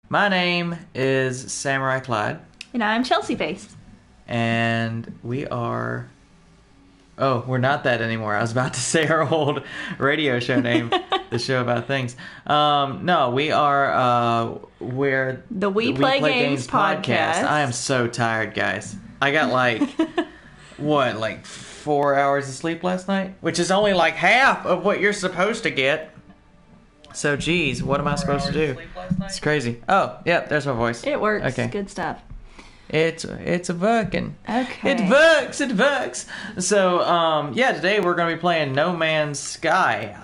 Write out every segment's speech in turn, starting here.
My name is Samurai Clyde, And I'm Chelsea Face. and we are. Oh, we're not that anymore. I was about to say our old radio show name, the show about things. No, we are. We're The We Play Games podcast. I am so tired, guys. I got like 4 hours of sleep last night, which is only like half of what you're supposed to get. So, geez, what am I supposed to do? It's crazy. Oh, yep, there's my voice. It works. Okay. Good stuff. It's a working. Okay. It works. So, today we're going to be playing No Man's Sky.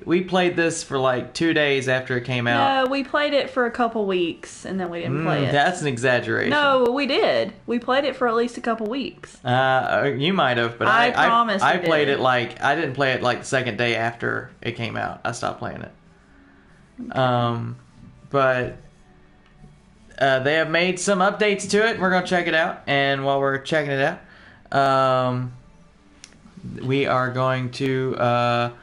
We played this for like 2 days after it came out. No, we played it for a couple weeks and then we didn't play it. That's an exaggeration. No, we did. We played it for at least a couple weeks. You might have, but I promise I we played did. it I didn't play it like the second day after it came out. I stopped playing it. But they have made some updates to it. We're going to check it out. And while we're checking it out, we are going to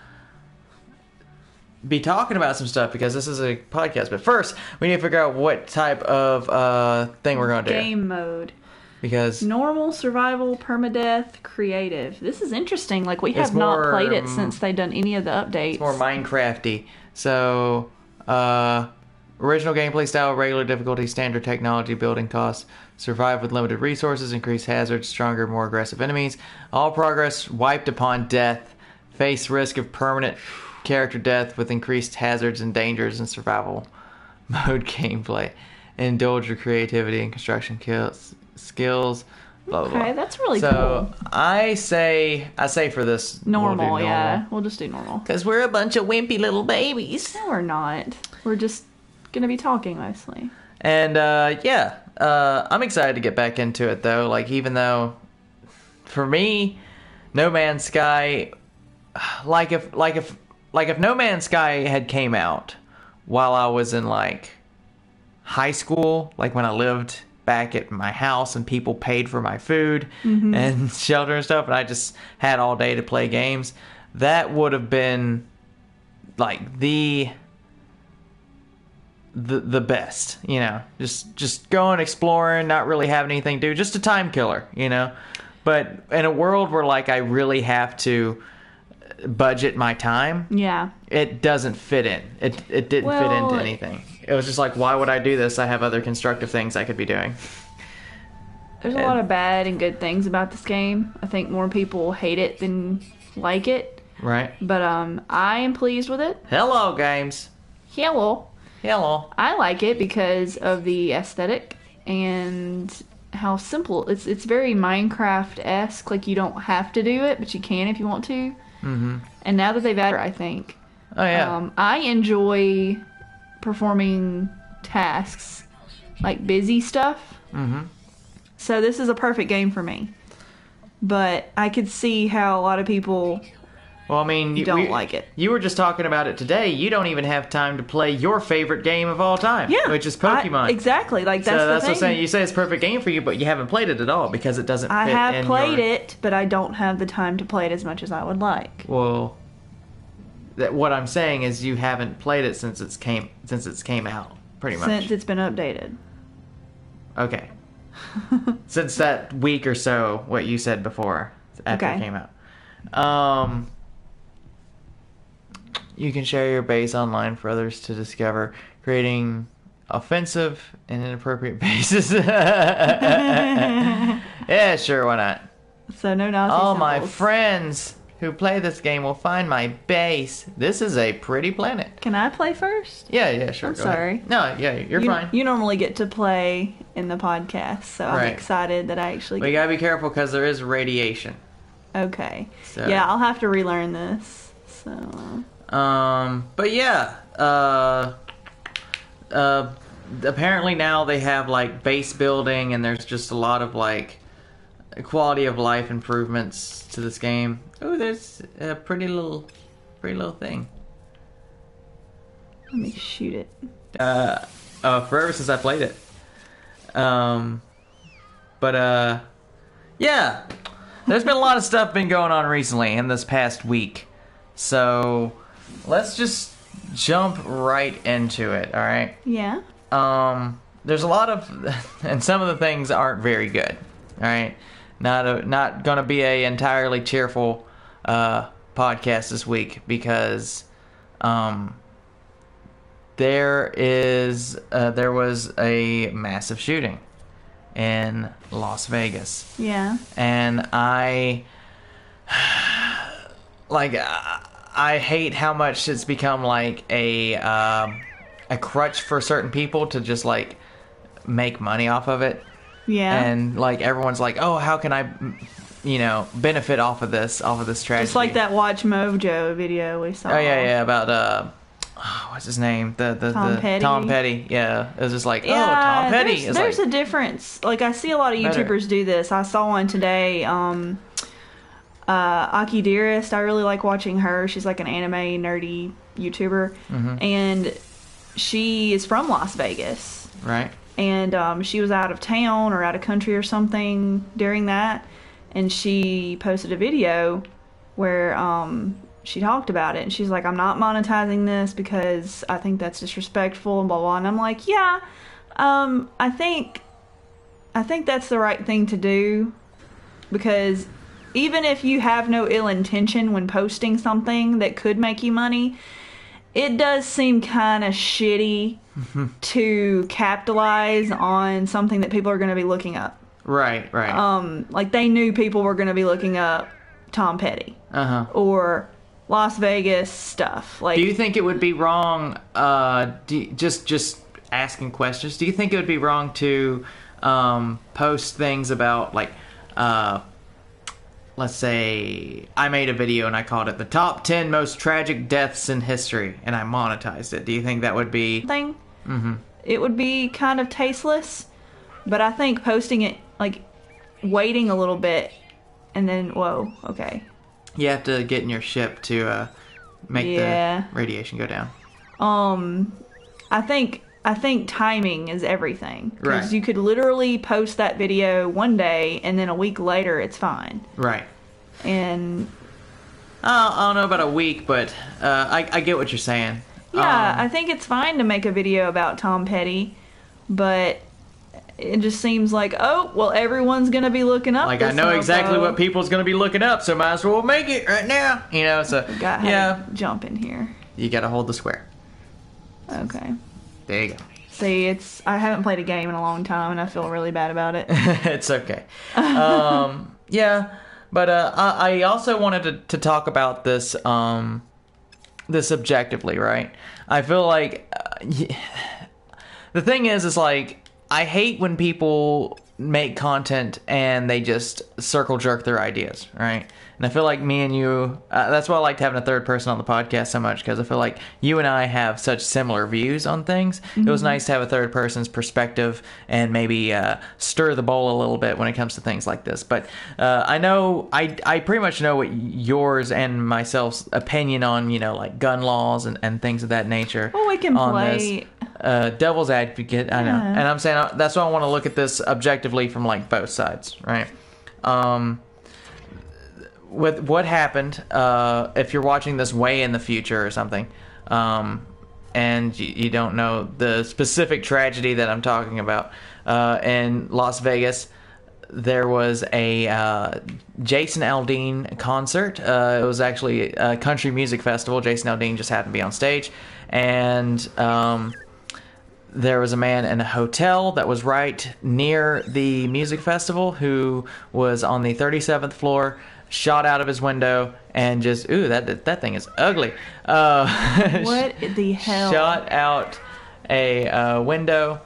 be talking about some stuff because this is a podcast. But first, we need to figure out what type of thing we're going to do. Game mode. Because Normal, survival, permadeath, creative. This is interesting. Like, we It's have not more, played it since they've done any of the updates. it's more Minecrafty. So, original gameplay style, regular difficulty, standard technology, building costs, survive with limited resources, increase hazards, stronger, more aggressive enemies. All progress wiped upon death. Face risk of permanent character death with increased hazards and dangers in survival mode gameplay. Indulge your creativity and construction skills. Blah, blah, blah. Okay, that's really So cool. I say for this Normal, we'll do yeah. We'll just do normal. because we're a bunch of wimpy little babies. No, we're not. We're just going to be talking mostly. And I'm excited to get back into it though. Like, even though for me, No Man's Sky, like if No Man's Sky had came out while I was in like high school, like when I lived back at my house and people paid for my food and shelter and stuff, and I just had all day to play games, that would have been like the best, you know. Just going exploring, not really having anything to do, just a time killer, you know. But in a world where like I really have to budget my time, Yeah. it doesn't fit in. It didn't fit Well, into anything. It was just like, why would I do this? I have other constructive things I could be doing. There's a lot of bad and good things about this game. I think more people hate it than like it. Right? But I am pleased with it. Hello, games. Hello. Hello. I like it because of the aesthetic and how simple. It's very Minecraft-esque. Like, you don't have to do it, but you can if you want to. Mm-hmm. And now that they've added, I think. Oh, yeah. I enjoy performing tasks, like busy stuff. Mm-hmm. So this is a perfect game for me. But I could see how a lot of people Well, I mean, don't like it. You were just talking about it today. You don't even have time to play your favorite game of all time, Yeah. which is Pokemon. Exactly. Like, that's So the that's what I'm thing. saying. You say it's a perfect game for you, but you haven't played it at all because it doesn't I fit have in played your... it, but I don't have the time to play it as much as I would like. Well, what I'm saying is you haven't played it since it's came out, pretty much. Since it's been updated. Okay. Since that week or so, what you said before, after Okay. it came out. You can share your base online for others to discover, creating offensive and inappropriate bases. Yeah, sure, why not? So no Nazi All my symbols. friends who play this game will find my base. This is a pretty planet. Can I play first? Yeah, sure. I'm go ahead. sorry. No, yeah, you're fine. You normally get to play in the podcast, so I'm Right. excited that I actually We gotta be careful because there is radiation. Okay. So. Yeah, I'll have to relearn this. So But yeah, apparently now they have like base building, and there's just a lot of like quality of life improvements to this game. Oh, there's a pretty little thing. let me shoot it. Forever since I played it. Yeah, there's been a lot of stuff been going on recently in this past week. So let's just jump right into it, all right? Yeah. there's a lot of, and some of the things aren't very good. All right, not going to be a entirely cheerful podcast this week because there was a massive shooting in Las Vegas. Yeah. And I hate how much it's become like a crutch for certain people to just like make money off of it. Yeah. And like everyone's like, "Oh, how can I benefit off of this tragedy?" Just like that Watch Mojo video we saw. Oh yeah, about what's his name? Tom Petty. Tom Petty. Yeah, it was just like, Yeah, Tom Petty. There's a difference. Like I see a lot of YouTubers do this. I saw one today. Aki Dearest. I really like watching her. She's like an anime nerdy YouTuber, and she is from Las Vegas. Right. And she was out of town or out of country or something during that, and she posted a video where she talked about it, and she's like, I'm not monetizing this because I think that's disrespectful and blah blah. And I'm like, yeah, I think that's the right thing to do, because even if you have no ill intention when posting something that could make you money, it does seem kind of shitty to capitalize on something that people are going to be looking up. Right. Like they knew people were going to be looking up Tom Petty. Or Las Vegas stuff. Like, do you think it would be wrong, just asking questions, do you think it would be wrong to post things about, like, let's say I made a video and I called it the top 10 most tragic deaths in history and I monetized it. Do you think that would be... It would be kind of tasteless, but I think posting it, like, waiting a little bit and then, whoa, okay. You have to get in your ship to make the radiation go down. I think timing is everything. Because Right. you could literally post that video one day and then a week later it's fine. Right. And I don't know about a week, but I get what you're saying. yeah, I think it's fine to make a video about Tom Petty, but it just seems like, oh, well, everyone's going to be looking up Like, this I know exactly mofo. what people's going to be looking up, so might as well make it right now. So, Got yeah. to jump in here. You got to hold the square. Okay. There you go. See, I haven't played a game in a long time, and I feel really bad about it. It's okay. Yeah, but I also wanted to talk about this this objectively, right? I feel like the thing is like, I hate when people make content and they just circle jerk their ideas, right? And I feel like me and you, that's why I liked having a third person on the podcast so much, because I feel like you and I have such similar views on things. It was nice to have a third person's perspective and maybe stir the bowl a little bit when it comes to things like this. But I know, I pretty much know what yours and myself's opinion on, like gun laws and things of that nature. Well, we can on play... devil's advocate, I know. And I'm saying that's why I want to look at this objectively from like both sides, right? With what happened, if you're watching this way in the future or something, and you don't know the specific tragedy that I'm talking about, in Las Vegas, there was a Jason Aldean concert. It was actually a country music festival. Jason Aldean just happened to be on stage, and there was a man in a hotel that was right near the music festival who was on the 37th floor, shot out of his window, and just, that thing is ugly. What the hell? Shot out a window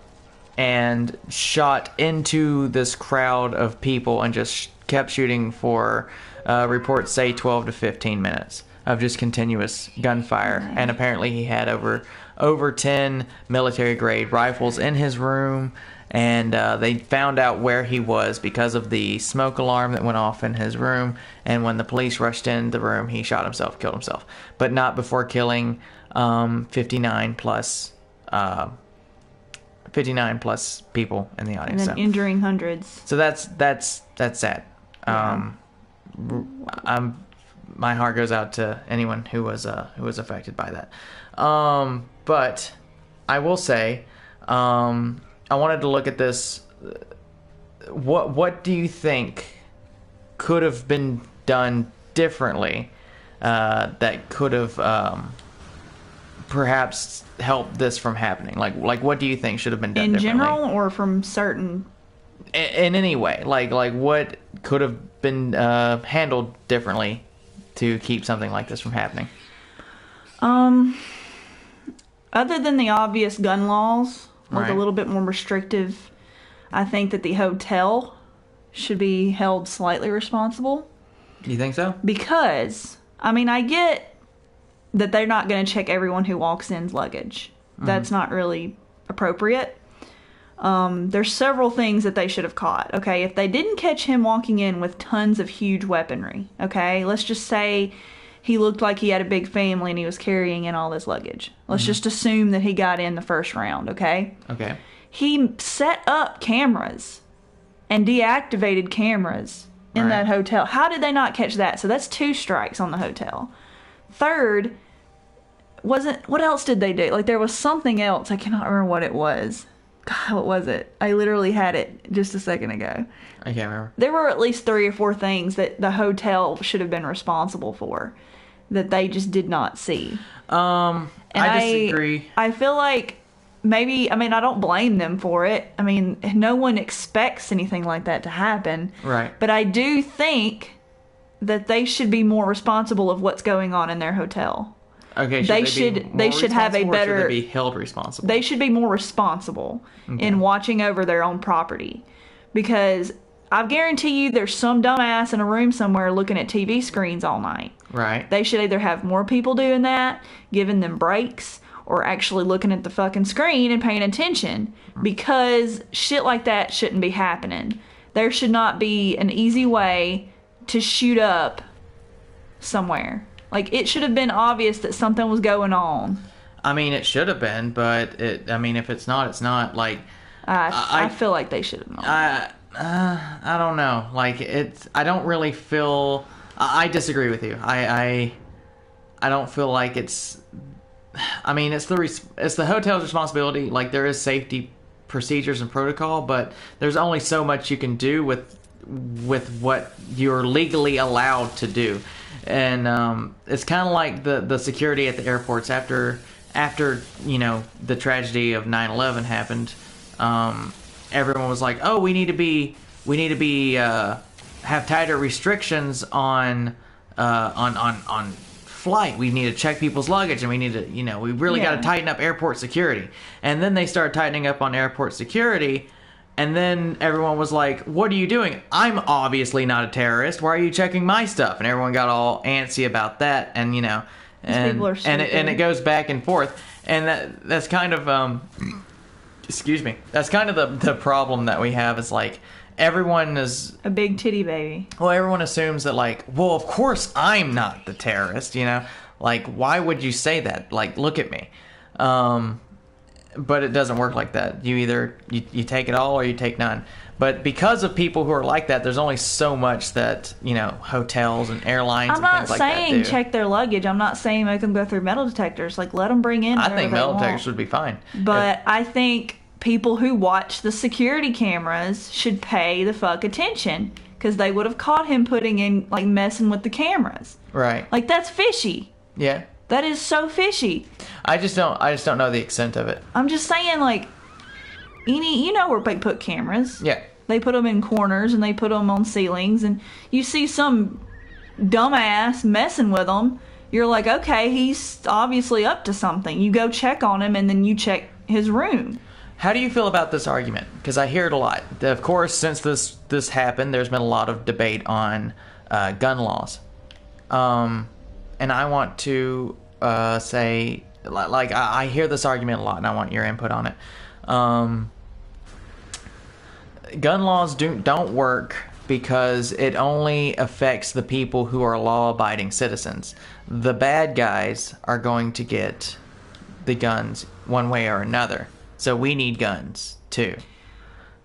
and shot into this crowd of people and just kept shooting for, reports say, 12 to 15 minutes of just continuous gunfire. And apparently he had over 10 military-grade rifles in his room, and they found out where he was because of the smoke alarm that went off in his room, and when the police rushed in the room, he shot himself, killed himself, but not before killing 59 plus people in the audience. And then injuring hundreds. So that's sad. My heart goes out to anyone who was affected by that. But I will say, I wanted to look at this. What do you think could have been done differently that could have perhaps helped this from happening? Like what do you think should have been done In differently? general, or from certain... In any way, like what could have been handled differently to keep something like this from happening? Other than the obvious gun laws, like Right. a little bit more restrictive, I think that the hotel should be held slightly responsible. You think so? Because, I mean, I get that they're not going to check everyone who walks in's luggage. That's not really appropriate. There's several things that they should have caught. Okay, if they didn't catch him walking in with tons of huge weaponry, okay, let's just say he looked like he had a big family and he was carrying in all this luggage. Let's just assume that he got in the first round, okay? Okay. He set up cameras and deactivated cameras in Right. that hotel. How did they not catch that? So that's 2 strikes on the hotel. Third, what else did they do? Like, there was something else. I cannot remember what it was. God, what was it? I literally had it just a second ago. I can't remember. There were at least 3 or 4 things that the hotel should have been responsible for that they just did not see. I disagree. I feel like maybe, I mean, I don't blame them for it. I mean, no one expects anything like that to happen. Right. But I do think that they should be more responsible of what's going on in their hotel. Okay. They be should- more they should have a responsible, or should better- they be held responsible. They should be more responsible in watching over their own property. Because I guarantee you there's some dumbass in a room somewhere looking at TV screens all night. Right. They should either have more people doing that, giving them breaks, or actually looking at the fucking screen and paying attention, because shit like that shouldn't be happening. There should not be an easy way to shoot up somewhere. Like, it should have been obvious that something was going on. I mean, it should have been, but I mean, if it's not, it's not. Like, I feel like they should have known. I don't know. Like, I don't really feel. I disagree with you. I don't feel like it's. I mean, it's the hotel's responsibility. Like, there is safety procedures and protocol, but there's only so much you can do with what you're legally allowed to do. And it's kind of like the security at the airports after you know, the tragedy of 9/11 happened. Everyone was like, "Oh, we need to be have tighter restrictions on flight. We need to check people's luggage, and we need to, you know, we really got to tighten up airport security." And then they started tightening up on airport security. And then everyone was like, "What are you doing? I'm obviously not a terrorist. Why are you checking my stuff?" And everyone got all antsy about that. And, you know, people are and stupid. it goes back and forth. And that's kind of excuse me. That's kind of the problem that we have, is like everyone is, A big titty baby. well, everyone assumes that, like, well, of course I'm not the terrorist, you know? Like, why would you say that? Like, look at me. But it doesn't work like that. You either you take it all or you take none. But because of people who are like that, there's only so much that, you know, hotels and airlines I'm and not things like that saying do. check their luggage. I'm not saying make them go through metal detectors. Like, let them bring in I whatever think they metal want. detectors would be fine. But I think people who watch the security cameras should pay the fuck attention, because they would have caught him putting in, like, messing with the cameras. Right. Like, that's fishy. Yeah. That is so fishy. I just don't know the extent of it. I'm just saying, like, you know where they put cameras. Yeah. They put them in corners and they put them on ceilings, and you see some dumbass messing with them. You're like, okay, he's obviously up to something. You go check on him, and then you check his room. How do you feel about this argument? Because I hear it a lot. Of course, since this happened, there's been a lot of debate on gun laws. And I want to say, like, I hear this argument a lot, and I want your input on it. Gun laws don't work because it only affects the people who are law-abiding citizens. The bad guys are going to get the guns one way or another. So we need guns, too.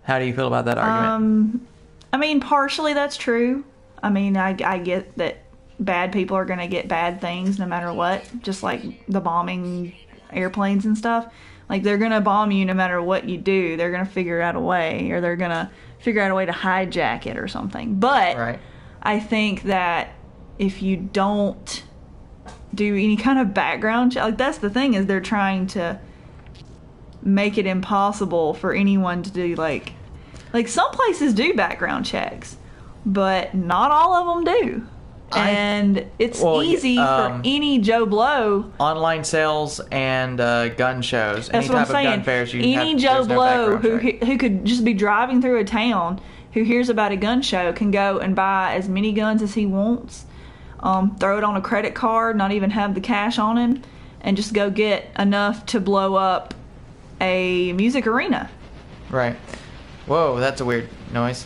How do you feel about that argument? I mean, partially that's true. I mean, I get that bad people are going to get bad things no matter what, just like the bombing airplanes and stuff. Like, they're going to bomb you no matter what you do. They're going to figure out a way, or they're going to figure out a way to hijack it or something. But Right. I think that if you don't do any kind of background check, like, that's the thing, is they're trying to make it impossible for anyone to do, like some places do background checks, but not all of them do. And it's easy for any Joe Blow. Online sales and gun shows. That's any what I'm type saying. of gun fairs. Any Joe there's no Blow background check. who could just be driving through a town, who hears about a gun show, can go and buy as many guns as he wants, throw it on a credit card, not even have the cash on him, and just go get enough to blow up a music arena. Right. Whoa, that's a weird noise.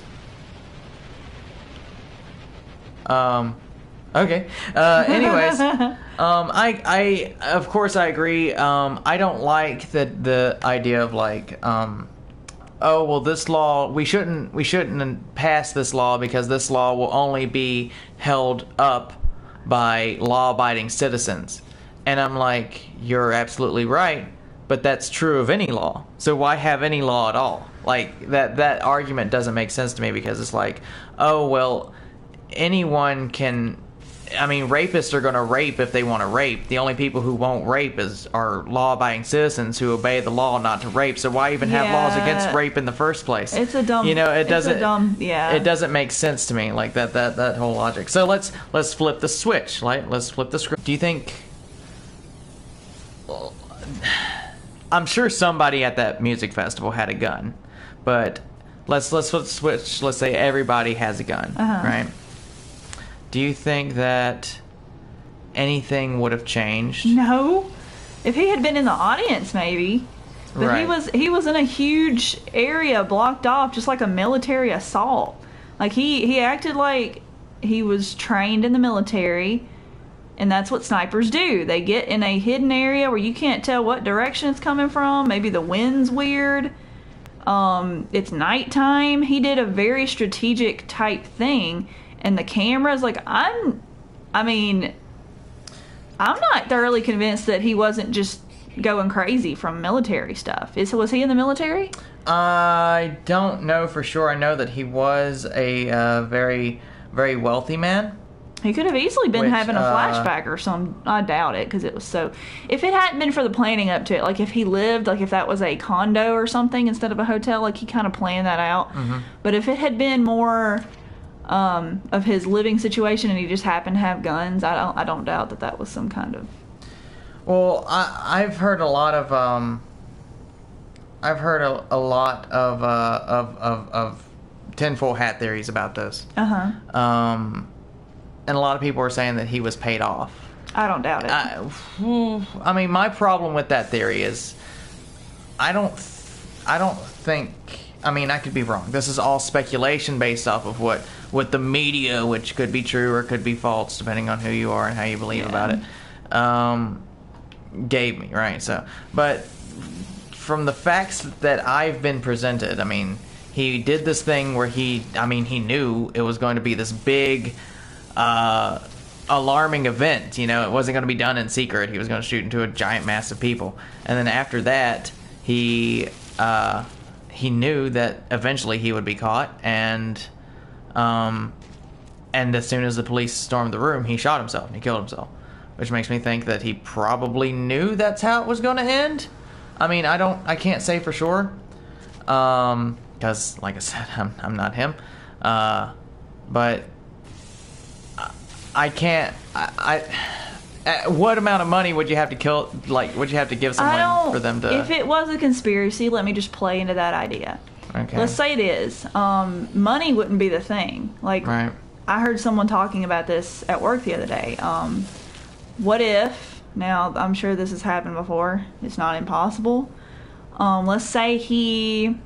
Okay. Anyways, I of course I agree. I don't like the idea of like, oh well, this law we shouldn't pass this law because this law will only be held up by law-abiding citizens. And I'm like, you're absolutely right, but that's true of any law. So why have any law at all? Like that argument doesn't make sense to me, because it's like, oh well, anyone can. I mean, rapists are going to rape if they want to rape. The only people who won't rape are law-abiding citizens who obey the law not to rape. So why even have laws against rape in the first place? It's a dumb. It doesn't. Yeah. It doesn't make sense to me, like that whole logic. So let's flip the switch. Let's flip the script. Do you think? I'm sure somebody at that music festival had a gun, but let's switch. Let's say everybody has a gun, right? Do you think that anything would have changed? No. If he had been in the audience, maybe. But Right. he was in a huge area blocked off, just like a military assault. Like, he acted like he was trained in the military, and that's what snipers do. They get in a hidden area where you can't tell what direction it's coming from. Maybe the wind's weird. It's nighttime. He did a very strategic type thing. And the cameras, like, I'm not thoroughly convinced that he wasn't just going crazy from military stuff. Was he in the military? I don't know for sure. I know that he was a very, very wealthy man. He could have easily been Which, having a flashback or some. I doubt it, because it was so. If it hadn't been for the planning up to it, like if he lived, like if that was a condo or something instead of a hotel, like he kind of planned that out. Mm-hmm. But if it had been more of his living situation and he just happened to have guns, I don't doubt that was some kind of. Well, I've heard a lot of of tinfoil hat theories about this. And a lot of people are saying that he was paid off. I don't doubt it. I mean, my problem with that theory is, I don't think. I mean, I could be wrong. This is all speculation based off of what the media, which could be true or could be false, depending on who you are and how you believe about it, gave me, right? So, but from the facts that I've been presented, I mean, he did this thing where he knew it was going to be this big, alarming event. You know, it wasn't going to be done in secret. He was going to shoot into a giant mass of people. And then after that, he knew that eventually he would be caught, and as soon as the police stormed the room, he shot himself and he killed himself, which makes me think that he probably knew that's how it was going to end. I mean, I can't say for sure, because like I said, I'm not him, but I can't. What amount of money would you have to kill? Like, would you have to give someone for them to? If it was a conspiracy, let me just play into that idea. Okay. Let's say it is. Money wouldn't be the thing. Like, Right. I heard someone talking about this at work the other day. What if? Now, I'm sure this has happened before. It's not impossible. Let's say he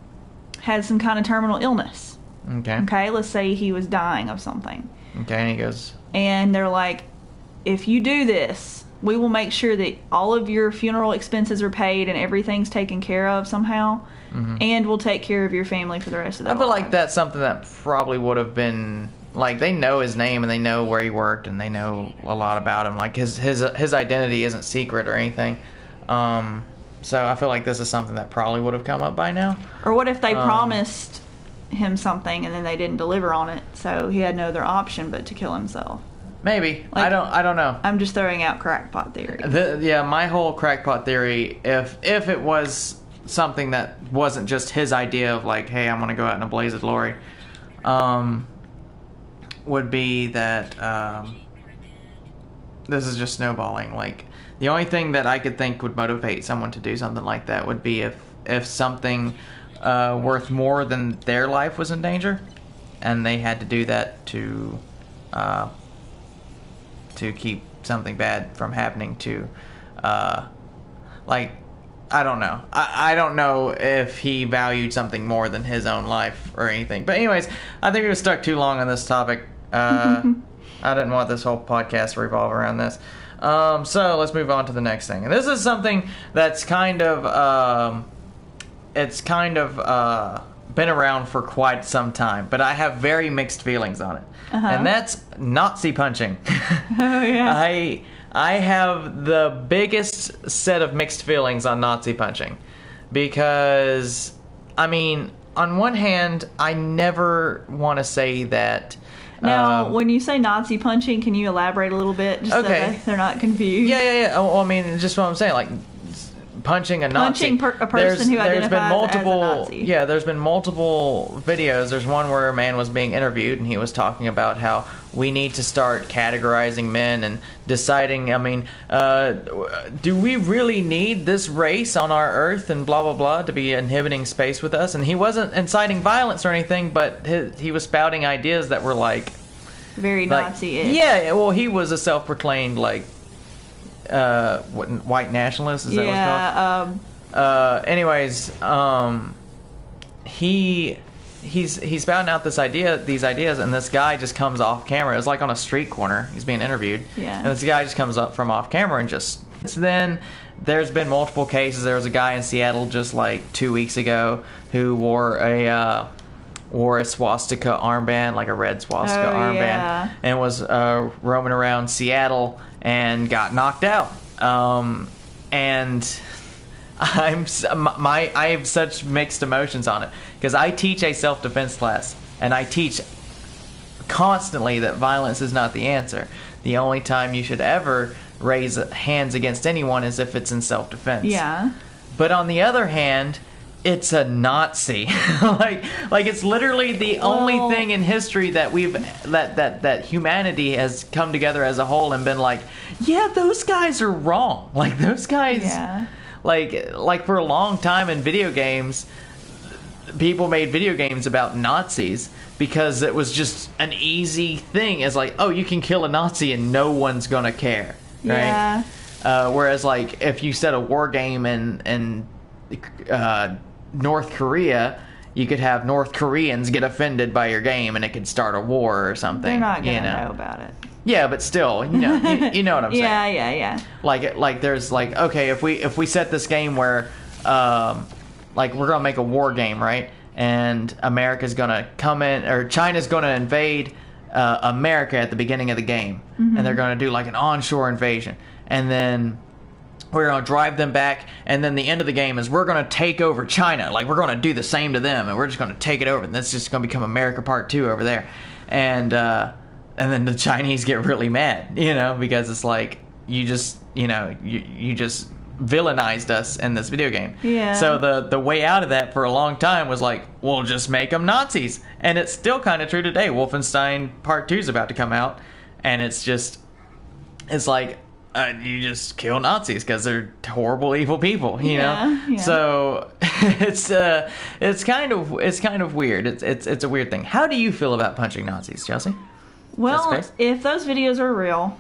had some kind of terminal illness. Okay. Okay. Let's say he was dying of something. Okay, and he goes. And they're like, if you do this, we will make sure that all of your funeral expenses are paid and everything's taken care of somehow, and we'll take care of your family for the rest of their I feel like lives. that's something that probably would have been, like, they know his name and they know where he worked and they know a lot about him. Like, his identity isn't secret or anything. So I feel like this is something that probably would have come up by now. Or what if they promised him something and then they didn't deliver on it, so he had no other option but to kill himself? Maybe. Like, I don't know. I'm just throwing out crackpot theory. My whole crackpot theory, if it was something that wasn't just his idea of like, hey, I'm gonna go out in a blaze of glory, would be that this is just snowballing. Like, the only thing that I could think would motivate someone to do something like that would be if something worth more than their life was in danger, and they had to do that to keep something bad from happening to, like, I don't know. I don't know if he valued something more than his own life or anything. But anyways, I think we were stuck too long on this topic. I didn't want this whole podcast to revolve around this. So let's move on to the next thing. And this is something that's kind of, been around for quite some time, but I have very mixed feelings on it. And that's Nazi punching. Oh, yeah. I have the biggest set of mixed feelings on Nazi punching because, I mean, on one hand, I never want to say that. Now, when you say Nazi punching, can you elaborate a little bit, just okay, so they're not confused? Yeah. Well, I mean, just what I'm saying, like punching a Nazi. A person who identifies as a Nazi. Yeah, there's been multiple videos. There's one where a man was being interviewed, and he was talking about how we need to start categorizing men and deciding, I mean, do we really need this race on our earth and blah, blah, blah to be inhibiting space with us? And he wasn't inciting violence or anything, but he was spouting ideas that were like... very Nazi-ish. Yeah, well, he was a self-proclaimed, like, white nationalist, is that what it's called? Anyways, he's spouting out these ideas, and this guy just comes off camera. It was like on a street corner. He's being interviewed. Yeah. And this guy just comes up from off camera and just... Then there's been multiple cases. There was a guy in Seattle just like 2 weeks ago who wore a swastika armband, like a red swastika armband, yeah, and was roaming around Seattle and got knocked out. And I have such mixed emotions on it because I teach a self-defense class, and I teach constantly that violence is not the answer. The only time you should ever raise hands against anyone is if it's in self-defense. Yeah. But on the other hand, it's a Nazi. like it's literally the only thing in history that that humanity has come together as a whole and been like, yeah, those guys are wrong. Like, those guys, yeah, like for a long time in video games, people made video games about Nazis because it was just an easy thing. It's like, oh, you can kill a Nazi and no one's gonna care, right? Yeah. Whereas, like, if you set a war game in North Korea, you could have North Koreans get offended by your game and it could start a war or something. They're not gonna know about it. Yeah, but still, you know what I'm saying. Yeah. Like there's like, okay, if we set this game where like we're gonna make a war game, right? And America's gonna come in, or China's gonna invade America at the beginning of the game, and they're gonna do like an onshore invasion, and then we're going to drive them back, and then the end of the game is we're going to take over China. Like, we're going to do the same to them, and we're just going to take it over, and that's just going to become America Part 2 over there. And then the Chinese get really mad, because it's like, you just villainized us in this video game. Yeah. So the way out of that for a long time was like, we'll just make them Nazis. And it's still kind of true today. Wolfenstein Part 2 is about to come out, and it's like, you just kill Nazis because they're horrible, evil people, you know. Yeah. So it's kind of weird. It's a weird thing. How do you feel about punching Nazis, Chelsea? Well, if those videos are real,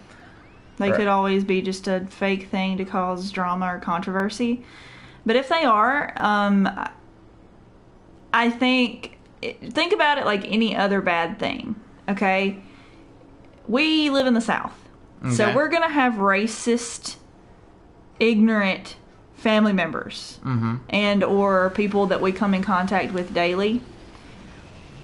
they Right. could always be just a fake thing to cause drama or controversy. But if they are, I think about it like any other bad thing. Okay, we live in the South. So Okay. we're going to have racist, ignorant family members and or people that we come in contact with daily.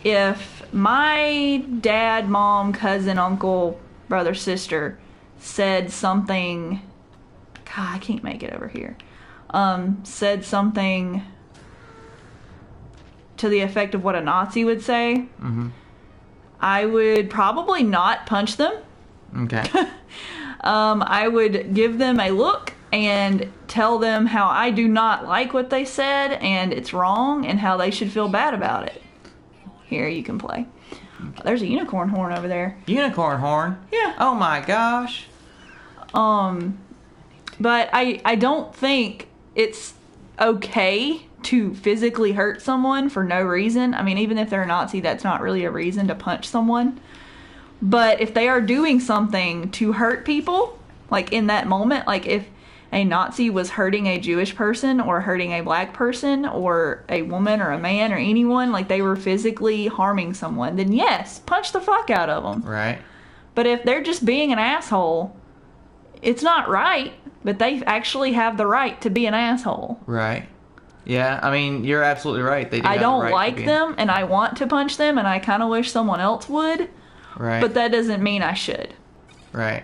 If my dad, mom, cousin, uncle, brother, sister said something... God, I can't make it over here. said something to the effect of what a Nazi would say, I would probably not punch them. Okay. I would give them a look and tell them how I do not like what they said and it's wrong and how they should feel bad about it. Here, you can play. There's a unicorn horn over there. Unicorn horn? Yeah. Oh my gosh. But I don't think it's okay to physically hurt someone for no reason. I mean, even if they're a Nazi, that's not really a reason to punch someone. But if they are doing something to hurt people, like in that moment, like if a Nazi was hurting a Jewish person or hurting a black person or a woman or a man or anyone, like they were physically harming someone, then yes, punch the fuck out of them. Right. But if they're just being an asshole, it's not right, but they actually have the right to be an asshole. Right. Yeah, I mean, you're absolutely right. They do I have don't the right like to be them, and I want to punch them, and I kind of wish someone else would. Right. But that doesn't mean I should. Right.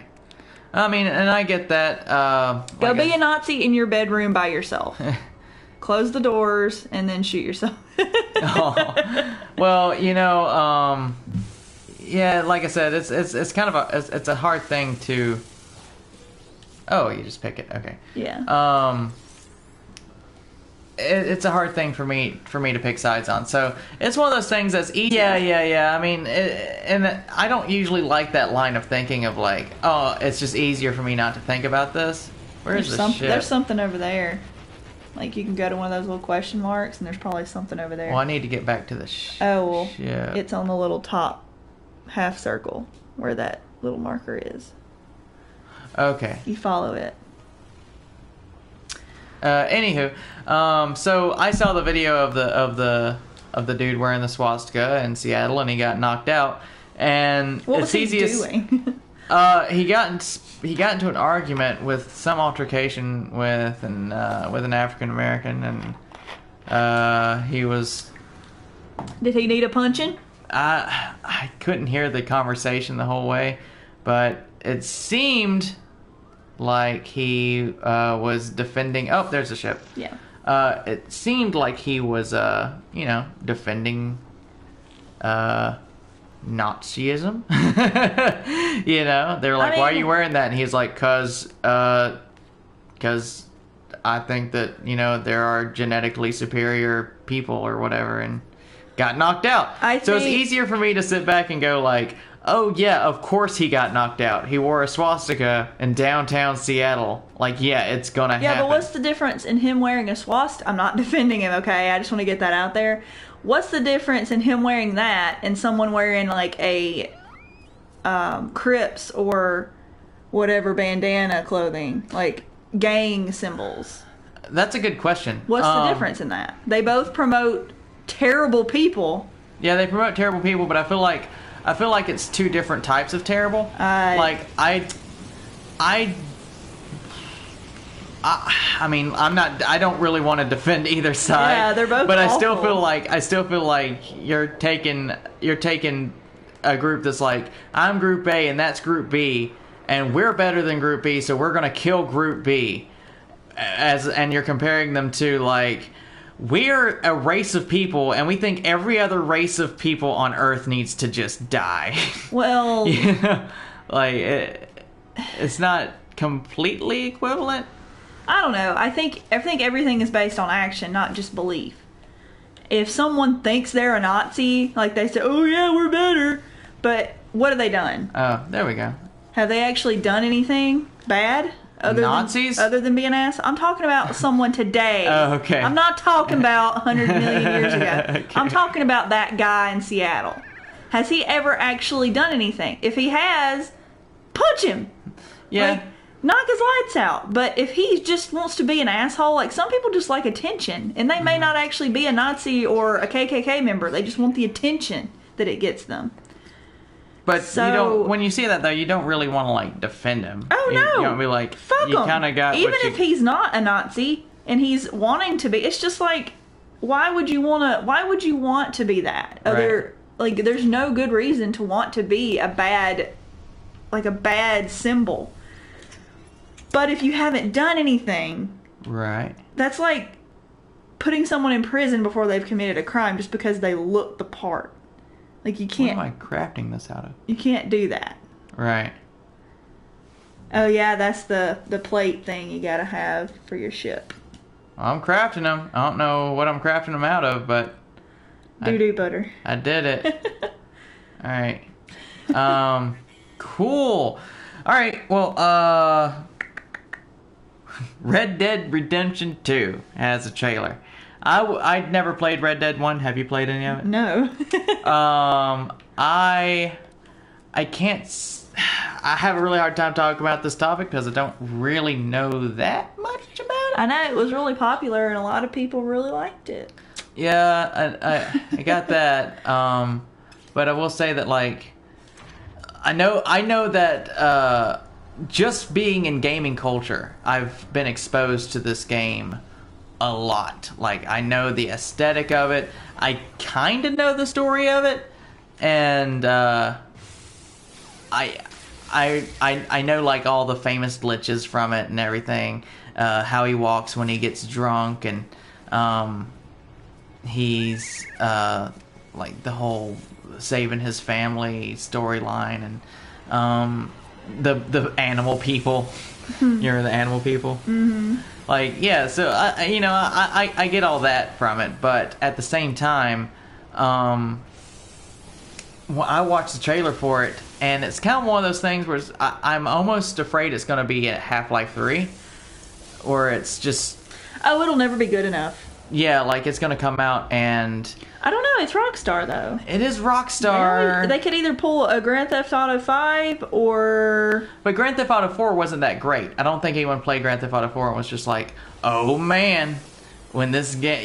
I mean, and I get that. Go be a Nazi in your bedroom by yourself. Close the doors and then shoot yourself. Oh. Well, you know, yeah, like I said, it's kind of it's a hard thing to. Oh, you just pick it. Okay. Yeah. It's a hard thing for me to pick sides on. So it's one of those things that's easy. Yeah. I mean, and I don't usually like that line of thinking of like, oh, it's just easier for me not to think about this. Where's the ship? There's something over there. Like you can go to one of those little question marks, and there's probably something over there. Well, I need to get back to the Oh, well, ship. it's on the little top half circle where that little marker is. Okay. You follow it. Anywho, so I saw the video of the dude wearing the swastika in Seattle, and he got knocked out. And What it's was he easiest, doing? he got into an argument with some altercation with an African American, and he was. Did he need a punching? I couldn't hear the conversation the whole way, but it seemed like he was defending. Oh, there's a ship. Yeah. It seemed like he was, defending Nazism. They're like, why are you wearing that? And he's like, cause I think that there are genetically superior people or whatever, and got knocked out. So it's easier for me to sit back and go like, oh yeah, of course he got knocked out. He wore a swastika in downtown Seattle. Like, yeah, it's gonna happen. Yeah, but what's the difference in him wearing a swastika? I'm not defending him, okay? I just want to get that out there. What's the difference in him wearing that and someone wearing like a Crips or whatever bandana clothing, like gang symbols? That's a good question. What's the difference in that? They both promote terrible people. Yeah, they promote terrible people, but I feel like it's two different types of terrible. I mean, I don't really want to defend either side. Yeah, they're both But awful. I still feel like you're taking a group that's like, I'm Group A and that's Group B, and we're better than Group B, so we're gonna kill Group B, and you're comparing them to like, we're a race of people, and we think every other race of people on Earth needs to just die. Well, It's not completely equivalent. I don't know. I think everything is based on action, not just belief. If someone thinks they're a Nazi, like they say, oh yeah, we're better, but what have they done? Oh, there we go. Have they actually done anything bad? Nazis? Other than being ass? I'm talking about someone today. Oh, okay. I'm not talking about 100 million years ago. Okay. I'm talking about that guy in Seattle. Has he ever actually done anything? If he has, punch him. Yeah. Like, knock his lights out. But if he just wants to be an asshole, like some people just like attention, and they may not actually be a Nazi or a KKK member. They just want the attention that it gets them. But when you see that though, you don't really want to like defend him. Oh no! You don't be like, fuck you him. kind of got even what if he's not a Nazi and he's wanting to be. It's just like, why would you want to be that? Like, there's no good reason to want to be a bad symbol. But if you haven't done anything Right. That's like putting someone in prison before they've committed a crime just because they look the part. Like, you What can't. am I crafting this out of? You can't do that. Right. Oh yeah, that's the plate thing you gotta have for your ship. I'm crafting them. I don't know what I'm crafting them out of, but Doo-doo butter. I did it. All right. Cool. All right. Well, Red Dead Redemption 2 has a trailer. I'd never played Red Dead 1. Have you played any of it? No. I can't. I have a really hard time talking about this topic because I don't really know that much about it. I know it was really popular and a lot of people really liked it. Yeah, I got that. But I will say that, like, I know that just being in gaming culture, I've been exposed to this game a lot. Like, I know the aesthetic of it. I kind of know the story of it, and I know, like, all the famous glitches from it and everything. How he walks when he gets drunk, and he's like the whole saving his family storyline, and the animal people. You're the animal people. Mm-hmm. Like, yeah. So I get all that from it, but at the same time, I watched the trailer for it, and it's kind of one of those things where I'm almost afraid it's going to be a Half-Life 3, or it's just... Oh, it'll never be good enough. Yeah, like, it's going to come out and... I don't know. It's Rockstar, though. It is Rockstar. They could either pull a Grand Theft Auto 5 or... But Grand Theft Auto 4 wasn't that great. I don't think anyone played Grand Theft Auto 4 and was just like, oh, man, when this game,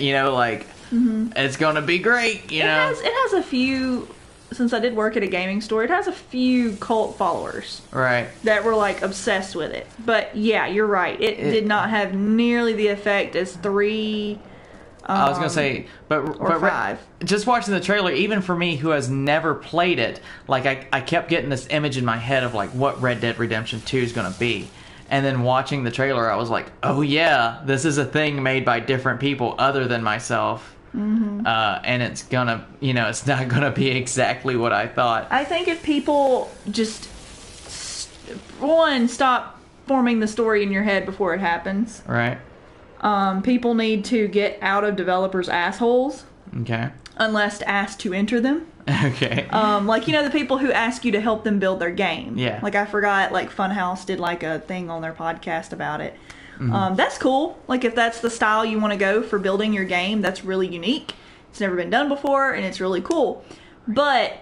it's going to be great, you know? It has a few... Since I did work at a gaming store, it has a few cult followers. Right. That were, like, obsessed with it. But, yeah, you're right. It did not have nearly the effect as 3... I was gonna say, but 5. Just watching the trailer, even for me who has never played it, like I kept getting this image in my head of like what Red Dead Redemption 2 is gonna be, and then watching the trailer, I was like, oh yeah, this is a thing made by different people other than myself, and it's gonna, it's not gonna be exactly what I thought. I think if people just stop forming the story in your head before it happens. Right. People need to get out of developers' assholes. Okay. Unless asked to enter them. Okay. Like, the people who ask you to help them build their game. Yeah. Like, I forgot, like, Funhouse did, like, a thing on their podcast about it. Mm-hmm. That's cool. Like, if that's the style you want to go for building your game, that's really unique. It's never been done before, and it's really cool. But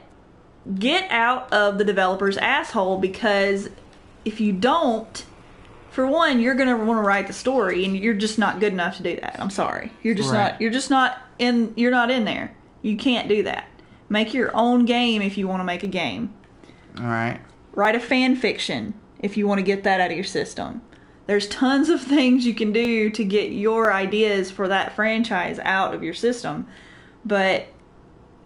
get out of the developer's asshole, because if you don't... For one, you're gonna want to write the story, and you're just not good enough to do that. I'm sorry, you're just right. not. You're just not in. You're not in there. You can't do that. Make your own game if you want to make a game. All right. Write a fan fiction if you want to get that out of your system. There's tons of things you can do to get your ideas for that franchise out of your system, but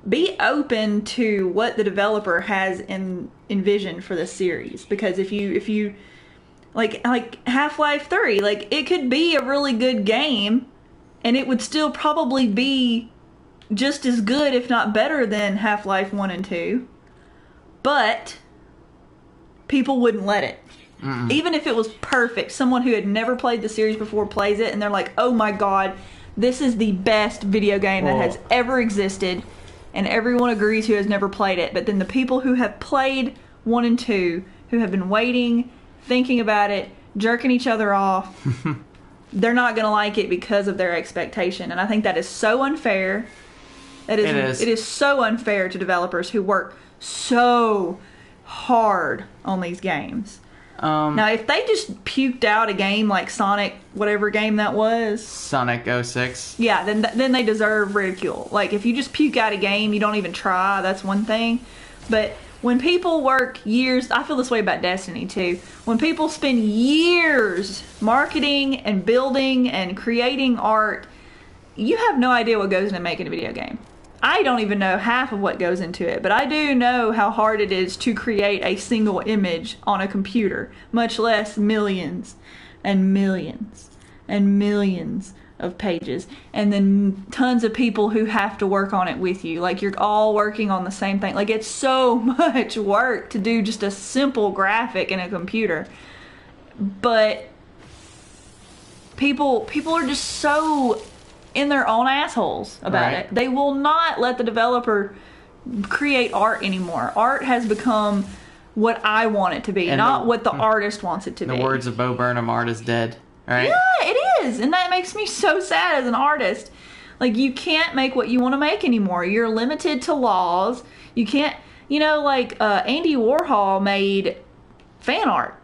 be open to what the developer has envisioned for this series. Because if you like Half-Life 3, like, it could be a really good game, and it would still probably be just as good, if not better, than Half-Life 1 and 2. But people wouldn't let it. Mm-mm. Even if it was perfect, someone who had never played the series before plays it, and they're like, oh my god, this is the best video game that has ever existed, and everyone agrees who has never played it. But then the people who have played 1 and 2, who have been waiting... thinking about it, jerking each other off, they're not going to like it because of their expectation. And I think that is so unfair. It is so unfair to developers who work so hard on these games. Now, if they just puked out a game like Sonic, whatever game that was... Sonic 06. Yeah, then they deserve ridicule. Like, if you just puke out a game, you don't even try, that's one thing. But... when people work years, I feel this way about Destiny too. When people spend years marketing and building and creating art, you have no idea what goes into making a video game. I don't even know half of what goes into it, but I do know how hard it is to create a single image on a computer, much less millions and millions. and millions of pages, and then tons of people who have to work on it with you. Like, you're all working on the same thing. Like, it's so much work to do just a simple graphic in a computer. But people are just so in their own assholes about it. They will not let the developer create art anymore. Art has become what I want it to be, and not what the artist wants it to be. In the words of Bo Burnham, art is dead. Right? Yeah, it is. And that makes me so sad as an artist. Like, you can't make what you want to make anymore. You're limited to laws. You can't, Andy Warhol made fan art.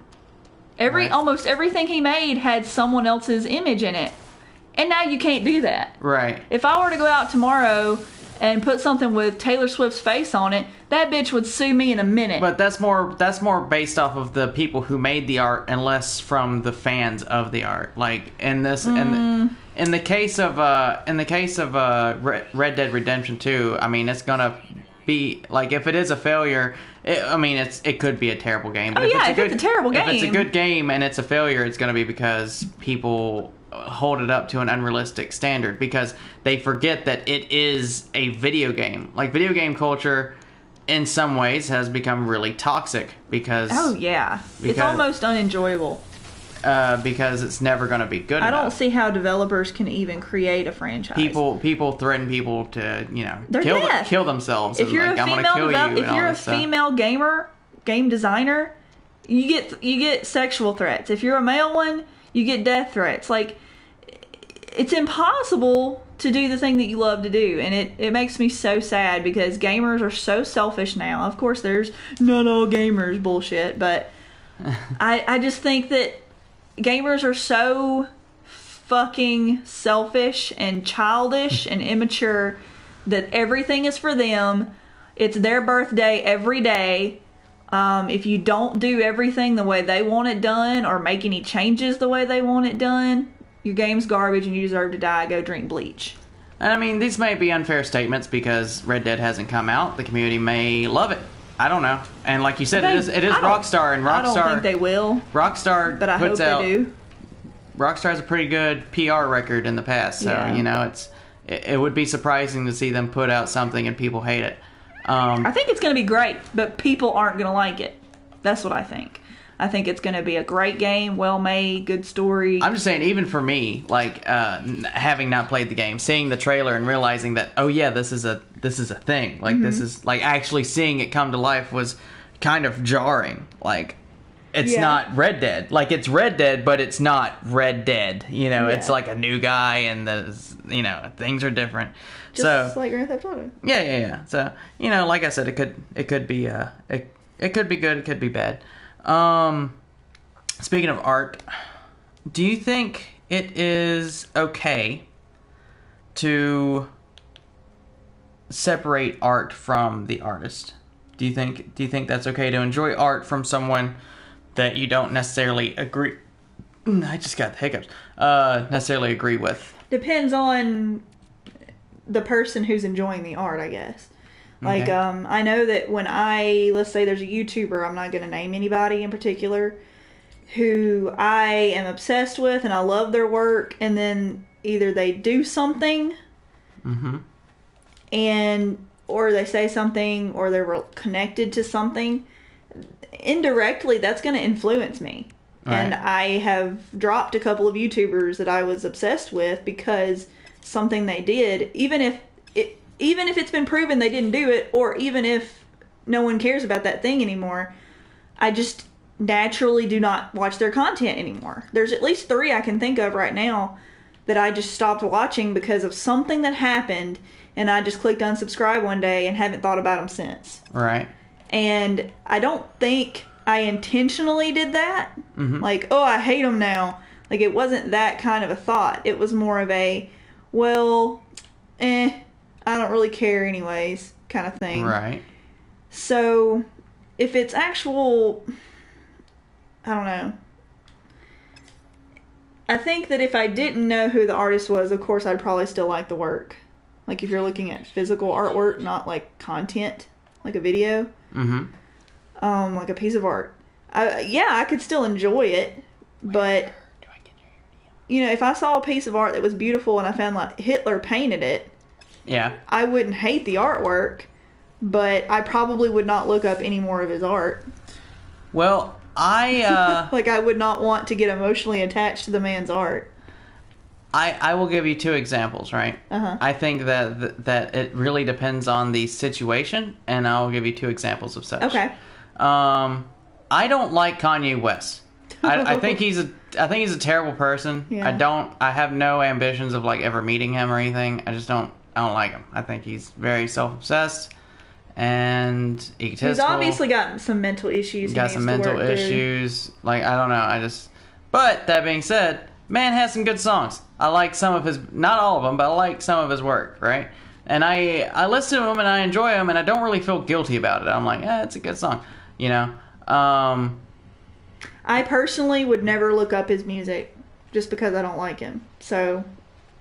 Almost everything he made had someone else's image in it. And now you can't do that. Right. If I were to go out tomorrow and put something with Taylor Swift's face on it, that bitch would sue me in a minute. But that's more based off of the people who made the art and less from the fans of the art. Like in this, in the case of Red Dead Redemption 2, I mean, it's gonna be like, if it is a failure, it could be a terrible game. But if it's a terrible game, if it's a good game and it's a failure, it's gonna be because people hold it up to an unrealistic standard, because they forget that it is a video game. Like, video game culture in some ways has become really toxic because it's almost unenjoyable, because it's never going to be good enough. I don't see how developers can even create a franchise. People threaten people to kill themselves. If you're a female gamer, game designer, you get sexual threats. If you're a male one, you get death threats. Like, it's impossible to do the thing that you love to do, and it makes me so sad, because gamers are so selfish now. Of course, there's not all gamers bullshit, but I just think that gamers are so fucking selfish and childish and immature that everything is for them. It's their birthday every day. If you don't do everything the way they want it done, or make any changes the way they want it done, your game's garbage and you deserve to die. Go drink bleach. I mean, these may be unfair statements because Red Dead hasn't come out. The community may love it. I don't know. And like you said, it is Rockstar, and Rockstar, I don't think they will. Rockstar, but I hope they do. Rockstar has a pretty good PR record in the past, so it would be surprising to see them put out something and people hate it. I think it's going to be great, but people aren't going to like it. That's what I think. I think it's going to be a great game, well made, good story. I'm just saying, even for me, like, having not played the game, seeing the trailer and realizing that, oh yeah, this is a thing. Like, this is, like, actually seeing it come to life was kind of jarring. Like, it's not Red Dead. Like, it's Red Dead, but it's not Red Dead. It's like a new guy, and things are different. Just like Grand Theft Auto. Yeah. So, like I said, it could be it could be good, it could be bad. Speaking of art, do you think it is okay to separate art from the artist? Do you think that's okay to enjoy art from someone that you don't necessarily agree? I just got the hiccups. Necessarily agree with. Depends on the person who's enjoying the art, I guess. Like, okay. I know that when let's say there's a YouTuber, I'm not going to name anybody in particular, who I am obsessed with and I love their work, and then either they do something, or they say something, or they're connected to something, indirectly that's going to influence me. Right. And I have dropped a couple of YouTubers that I was obsessed with because something they did, even if it's been proven they didn't do it, or even if no one cares about that thing anymore, I just naturally do not watch their content anymore. There's at least 3 I can think of right now that I just stopped watching because of something that happened, and I just clicked unsubscribe one day and haven't thought about them since. Right. And I don't think I intentionally did that. Mm-hmm. Like, oh, I hate them now. Like, it wasn't that kind of a thought. It was more of a, well, I don't really care anyways kind of thing. Right. So, if it's actual, I don't know. I think that if I didn't know who the artist was, of course, I'd probably still like the work. Like, if you're looking at physical artwork, not like content, like a video. Mm-hmm. Like a piece of art. I could still enjoy it, but if I saw a piece of art that was beautiful and I found like Hitler painted it, Yeah. I wouldn't hate the artwork, but I probably would not look up any more of his art. Well, I Like, I would not want to get emotionally attached to the man's art. I will give you two examples, right? Uh-huh. I think that it really depends on the situation, and I'll give you two examples of such. Okay. I don't like Kanye West. I think he's a terrible person. Yeah. I have no ambitions of like ever meeting him or anything. I don't like him. I think he's very self-obsessed and egotistical. He's obviously got some mental issues. Got some mental issues. Like, I don't know. But that being said, man has some good songs. I like some of his, not all of them, but I like some of his work, right? And I listen to him and I enjoy him, and I don't really feel guilty about it. I'm like, it's a good song, you know. I personally would never look up his music just because I don't like him. So,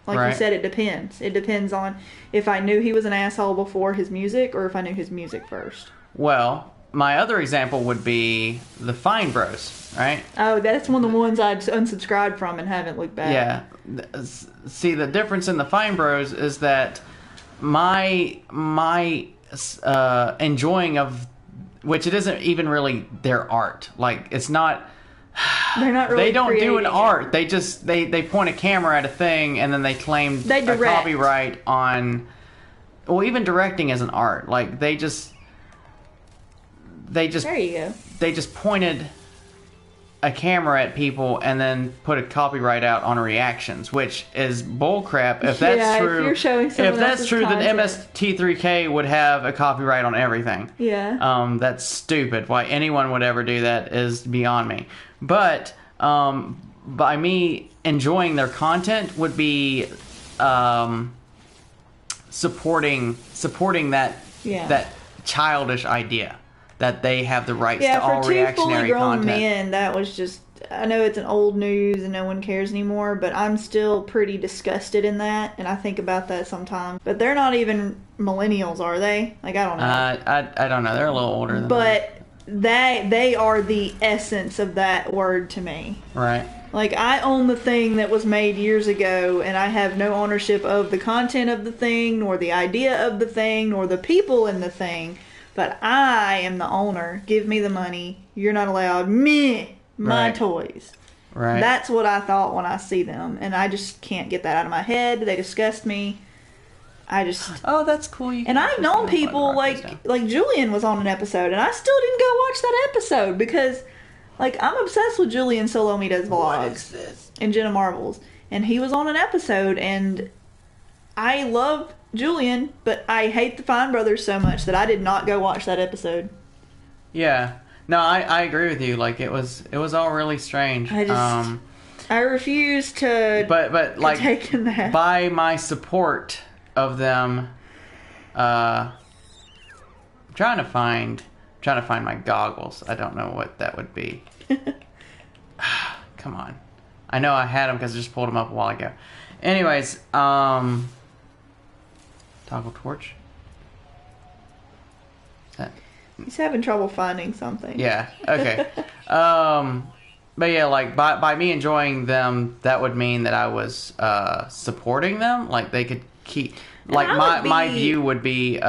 like Right. you said, it depends. It depends on if I knew he was an asshole before his music or if I knew his music first. Well, my other example would be the Fine Bros, right? Oh, that's one of the ones I unsubscribed from and haven't looked back. Yeah. See, the difference in the Fine Bros is that my enjoying of, which it isn't even really their art. Like, it's not. They're not really They don't do an creating it. art. They just they point a camera at a thing and then they claim They a direct. copyright on. Well, even directing is an art. Like, they just There you go. they just pointed a camera at people and then put a copyright out on reactions, which is bullcrap. If that's Yeah, if true, you're showing someone if that's else's true, then content. MST3K would have a copyright on everything. Yeah. That's stupid. Why anyone would ever do that is beyond me. But by me enjoying their content would be supporting that Yeah. that childish idea that they have the rights Yeah, to all for two fully reactionary grown content. men, that was just. I know it's an old news and no one cares anymore, but I'm still pretty disgusted in that, and I think about that sometimes. But they're not even millennials, are they? Like, I don't know. I don't know. They're a little older than me. But they are the essence of that word to me. Right. Like, I own the thing that was made years ago, and I have no ownership of the content of the thing, nor the idea of the thing, nor the people in the thing. But I am the owner. Give me the money. You're not allowed my Right. toys. Right. That's what I thought when I see them, and I just can't get that out of my head. They disgust me. I just. Oh, that's cool. You And can I've just known go people and write those down. like Julian was on an episode, and I still didn't go watch that episode because, like, I'm obsessed with Julian Solomida's vlogs this? and Jenna Marbles, and he was on an episode, and I love Julian, but I hate the Fine Brothers so much that I did not go watch that episode. Yeah. No, I agree with you. Like, it was all really strange. I just I refuse to but like take in that. by my support of them, trying to find my goggles. I don't know what that would be. Come on. I know I had them because I just pulled them up a while ago. Anyways, toggle torch. He's having trouble finding something. Yeah. Okay. But yeah, like by me enjoying them, that would mean that I was supporting them. Like, they could keep. Like, my view would be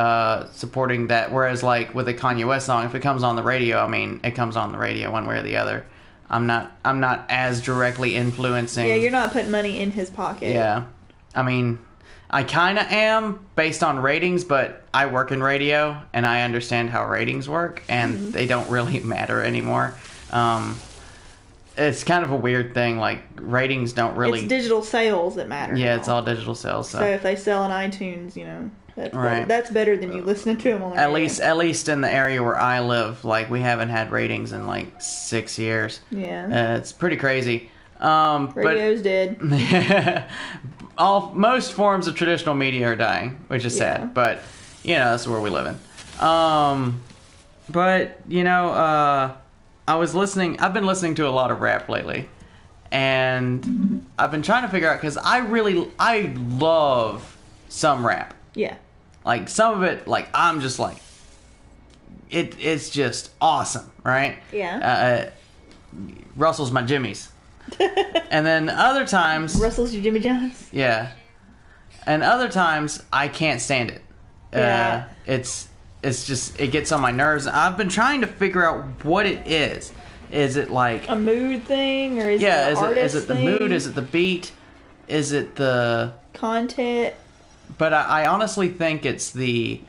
supporting that. Whereas, like, with a Kanye West song, if it comes on the radio, I mean, it comes on the radio one way or the other. I'm not as directly influencing. Yeah, you're not putting money in his pocket. Yeah. I mean, I kind of am based on ratings, but I work in radio and I understand how ratings work, and they don't really matter anymore. It's kind of a weird thing. Like, ratings don't really. It's digital sales that matter. Yeah, now. it's all digital sales. So if they sell on iTunes, that's Right. better. That's better than you listening to them on the radio. At least in the area where I live, like, we haven't had ratings in like 6 years. Yeah. It's pretty crazy. Radio's dead. Most forms of traditional media are dying, which is Yeah. sad. But that's where we live in. But I've been listening to a lot of rap lately, and I've been trying to figure out, because I love some rap. Yeah. Like, some of it, like, I'm just like, it's just awesome, right? Yeah. Russell's my Jimmy's. And then other times, Russell's your Jimmy John's. yeah, and other times I can't stand it. Yeah. It's just, it gets on my nerves. I've been trying to figure out what it is. Is it like A mood thing, or is yeah? it Is an it artist the thing? mood? Is it the beat? Is it the Content? But I honestly think it's the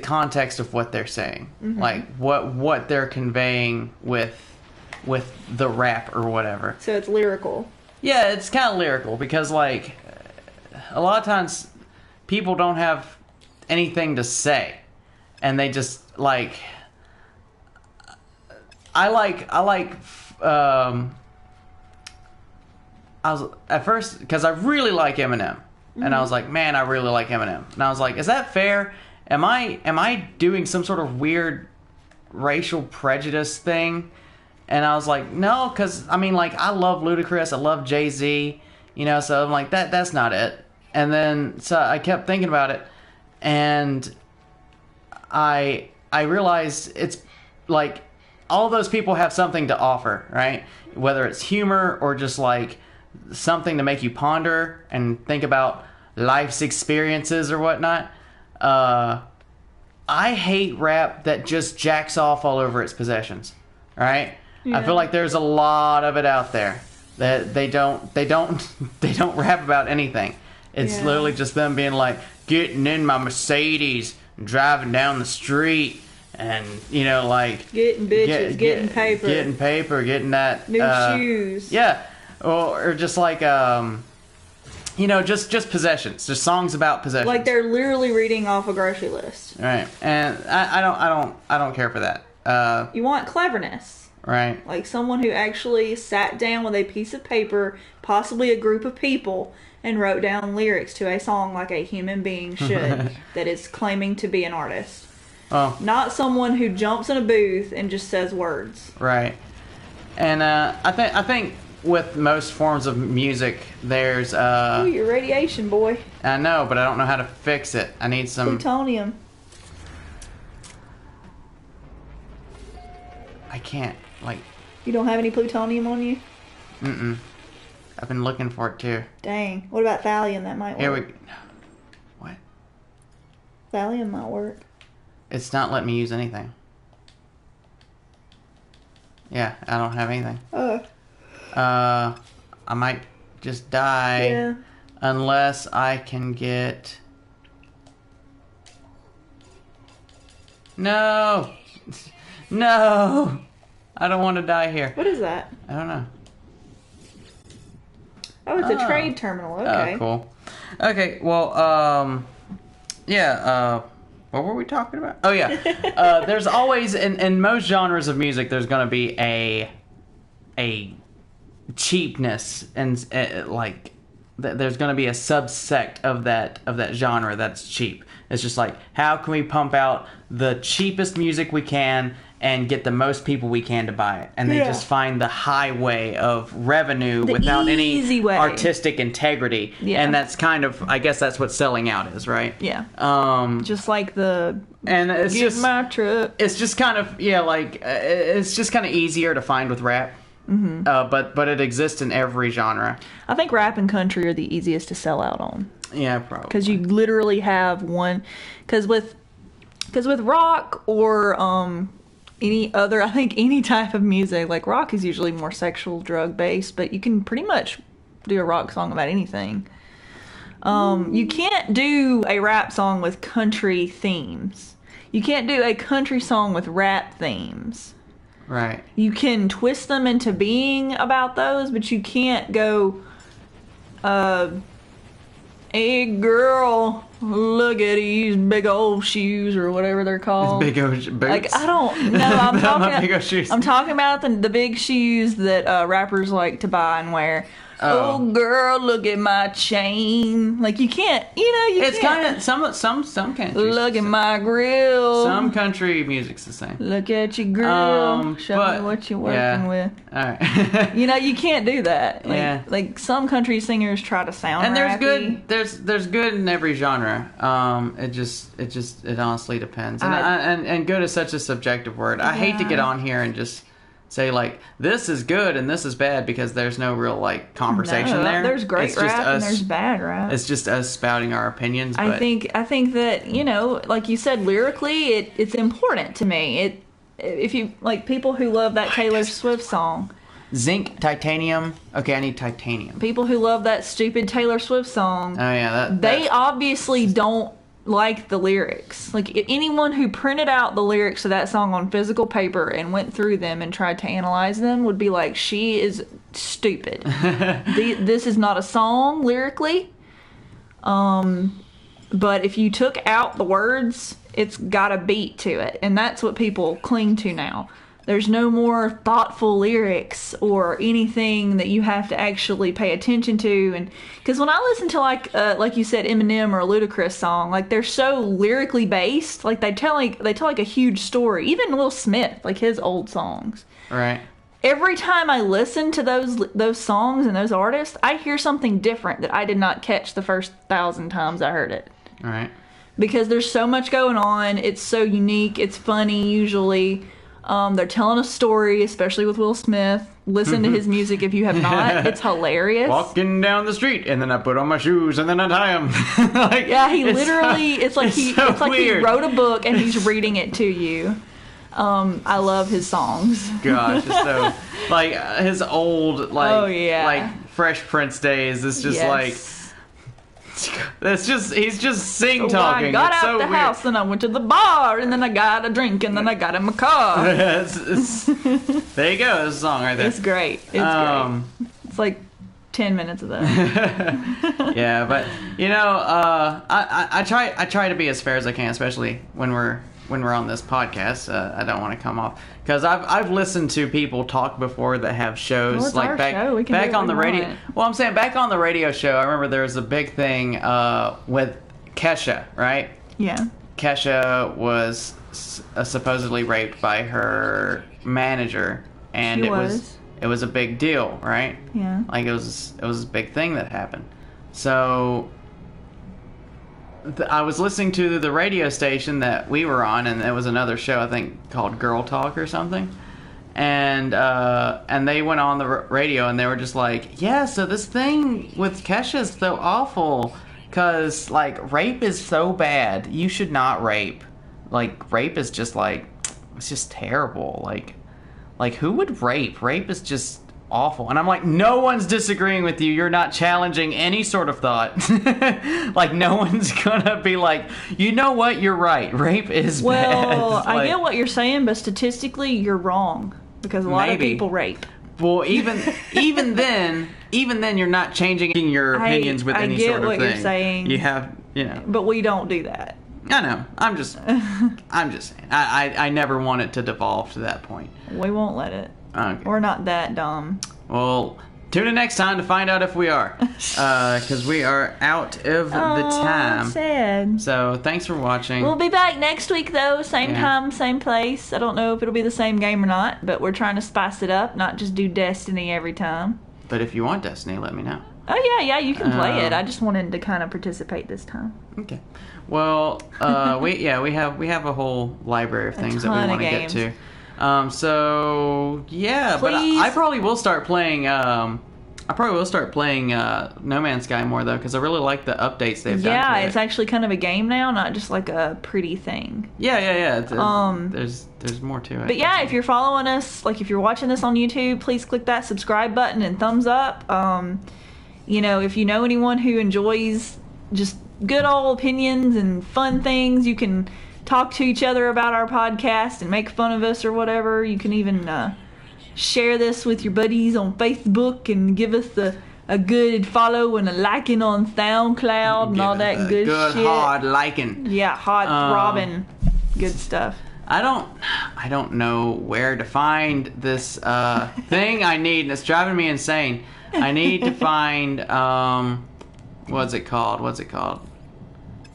context of what they're saying, like what they're conveying with the rap or whatever. So it's lyrical. Yeah, it's kind of lyrical because like a lot of times people don't have anything to say, and they just like. I was at first because I really like Eminem, and I was like, man, I really like Eminem, and I was like, is that fair? Am I doing some sort of weird racial prejudice thing? And I was like, no, because I mean, like, I love Ludacris, I love Jay-Z, you know, so I'm like, that's not it. And then so I kept thinking about it, and I realized it's like all those people have something to offer, right? Whether it's humor or just like something to make you ponder and think about life's experiences or whatnot. I hate rap that just jacks off all over its possessions, right? I feel like there's a lot of it out there that they don't rap about anything. It's literally just them being like, getting in my Mercedes, driving down the street, and you know, like Getting bitches, getting paper. getting paper, getting that New shoes. yeah, or just like you know, just possessions, just songs about possessions. Like they're literally reading off a grocery list. Right, and I don't care for that. You want cleverness. Right. Like someone who actually sat down with a piece of paper, possibly a group of people, and wrote down lyrics to a song like a human being should that is claiming to be an artist. Oh. Not someone who jumps in a booth and just says words. Right. And I think with most forms of music, there's Ooh, your radiation, boy. I know, but I don't know how to fix it. I need some. Plutonium. I can't like. You don't have any plutonium on you? I've been looking for it too. Dang. What about thallium? That might Here work. we. What? Thallium might work. It's not letting me use anything. Yeah, I don't have anything. I might just die. Yeah. Unless I can get. No! No! I don't want to die here. What is that? I don't know. Oh, it's a trade terminal. Okay. Oh, cool. Okay, well, yeah, what were we talking about? Oh, yeah. There's always, in most genres of music, there's going to be a cheapness, and like, there's going to be a subsect of that genre that's cheap. It's just like, how can we pump out the cheapest music we can and get the most people we can to buy it? And they just find the highway of revenue without any easy way. artistic integrity. Yeah. And that's kind of, I guess that's what selling out is, right? Yeah. Just like the and it's get just my truck. it's just kind of it's just kind of easier to find with rap. Mm-hmm. But it exists in every genre. I think rap and country are the easiest to sell out on. Yeah, probably. Because you literally have one. Because with rock or any other, I think any type of music, like rock is usually more sexual, drug based, but you can pretty much do a rock song about anything. You can't do a rap song with country themes. You can't do a country song with rap themes. Right. You can twist them into being about those, but you can't go, hey girl, look at these big old shoes or whatever they're called. Big old boots. Like, I don't know. I'm talking big old shoes. I'm talking about the big shoes that rappers like to buy and wear. Oh girl, look at my chain. Like you can't, It's can't. kind of some countries. Look at my grill. Some country music's the same. Look at your grill. Show but- me what you're working with. All right. You can't do that. Like, Yeah. like some country singers try to sound And there's rappy. good there's good in every genre. It honestly depends. And good is such a subjective word. I hate to get on here and just say like this is good and this is bad because there's no real like conversation No, there. There's great It's just rap and us- there's bad rap. It's just us spouting our opinions. But I think that, you know, like you said, lyrically, it's important to me. If you like people who love that Taylor Swift song, zinc, titanium. Okay, I need titanium. people who love that stupid Taylor Swift song, Oh yeah, they obviously don't like the lyrics. Like anyone who printed out the lyrics to that song on physical paper and went through them and tried to analyze them would be like, she is stupid. This is not a song lyrically. But if you took out the words, it's got a beat to it, and that's what people cling to now. There's no more thoughtful lyrics or anything that you have to actually pay attention to. And because when I listen to like you said, Eminem or a Ludacris song, like they're so lyrically based, like they tell like a huge story. Even Will Smith, like his old songs. right. Every time I listen to those songs and those artists, I hear something different that I did not catch the first 1,000 times I heard it. All right. Because there's so much going on. It's so unique. It's funny usually. They're telling a story, especially with Will Smith. Listen to his music if you have not. It's hilarious. Walking down the street, and then I put on my shoes, and then I tie them. Like, Yeah, he literally. It's like he weird. wrote a book and he's reading it to you. I love his songs. Gosh, it's so like his old like Oh, yeah. like Fresh Prince days. It's just Yes. like it's just he's just sing So talking. I got It's out so the weird. house and I went to the bar and then I got a drink and then I got in my car. There you go. There's a song right there. It's great. It's great. It's like 10 minutes of that. Yeah, but you know, I try to be as fair as I can, especially when we're on this podcast. I don't want to come off because I've listened to people talk before that have shows Well, it's like our back show. We can do back what on the we radio. want. Well, I'm saying back on the radio show. I remember there was a big thing with Kesha, right? Yeah. Kesha was supposedly raped by her manager, and She it was a big deal, right? Yeah. Like it was a big thing that happened. So I was listening to the radio station that we were on, and there was another show I think called Girl Talk or something. And they went on the radio and they were just like, yeah, so this thing with Kesha is so awful because like rape is so bad. You should not rape. Like rape is just like it's just terrible. Like who would rape? Rape is just awful. And I'm like, no one's disagreeing with you. You're not challenging any sort of thought. Like no one's gonna be like, you know what? You're right. Rape is bad. Well, It's I like- get what you're saying, but statistically, you're wrong because a lot of Maybe. people rape. Well, even then, you're not changing your opinions with I any get sort of what thing. you're saying. You have, you know. But we don't do that. I know. I'm just saying. I never want it to devolve to that point. We won't let it. Okay. We're not that dumb. Well, tune in next time to find out if we are, because we are out of the time. Sad. So thanks for watching. We'll be back next week, though. Same Yeah. time, same place. I don't know if it'll be the same game or not, but we're trying to spice it up, not just do Destiny every time. But if you want Destiny, let me know. Oh, yeah, you can play it. Um, I just wanted to kind of participate this time. Okay. Well, we have a whole library of things that we ton of want to get games. to. So yeah, Please. but I probably will start playing. No Man's Sky more though, because I really like the updates they've done. Yeah, to it's it. actually kind of a game now, not just like a pretty thing. Yeah. There's more to it. But yeah, if you're following us, like if you're watching this on YouTube, please click that subscribe button and thumbs up. You know, if you know anyone who enjoys just good old opinions and fun things, you can talk to each other about our podcast and make fun of us or whatever. You can even share this with your buddies on Facebook and give us a good follow and a liking on SoundCloud and all that good shit. hard liking. Yeah, hot throbbing, good stuff. I don't know where to find this thing I need, and it's driving me insane. I need to find what's it called?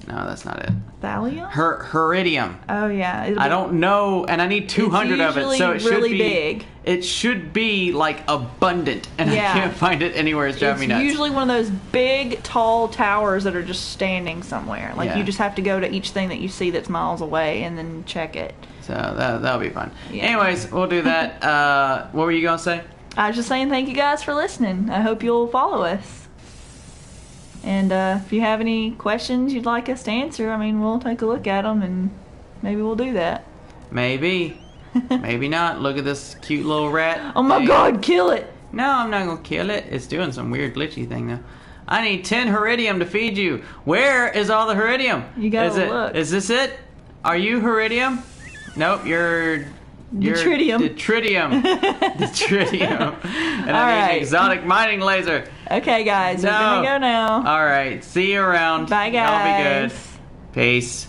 No, that's not it. Thallium? Heridium. Oh yeah. I don't know, and I need 200 of it, so it usually should really be big. It should be like abundant, and Yeah. I can't find it anywhere. It's driving me nuts. Usually one of those big, tall towers that are just standing somewhere. Like Yeah. you just have to go to each thing that you see that's miles away and then check it. So that'll be fun. Yeah. Anyways, we'll do that. What were you gonna say? I was just saying thank you guys for listening. I hope you'll follow us. And if you have any questions you'd like us to answer, I mean, we'll take a look at them and maybe we'll do that. Maybe. Maybe not. Look at this cute little rat. Oh my thing. God, kill it! No, I'm not gonna kill it. It's doing some weird glitchy thing now. I need 10 Heridium to feed you. Where is all the Heridium? You gotta look. Is this it? Are you Heridium? Nope, you're Detridium. Detridium. Detridium. And All I need right. an exotic mining laser. Okay, guys, we're gonna go now. All right, see you around. Bye, Y'all be good. guys. Peace.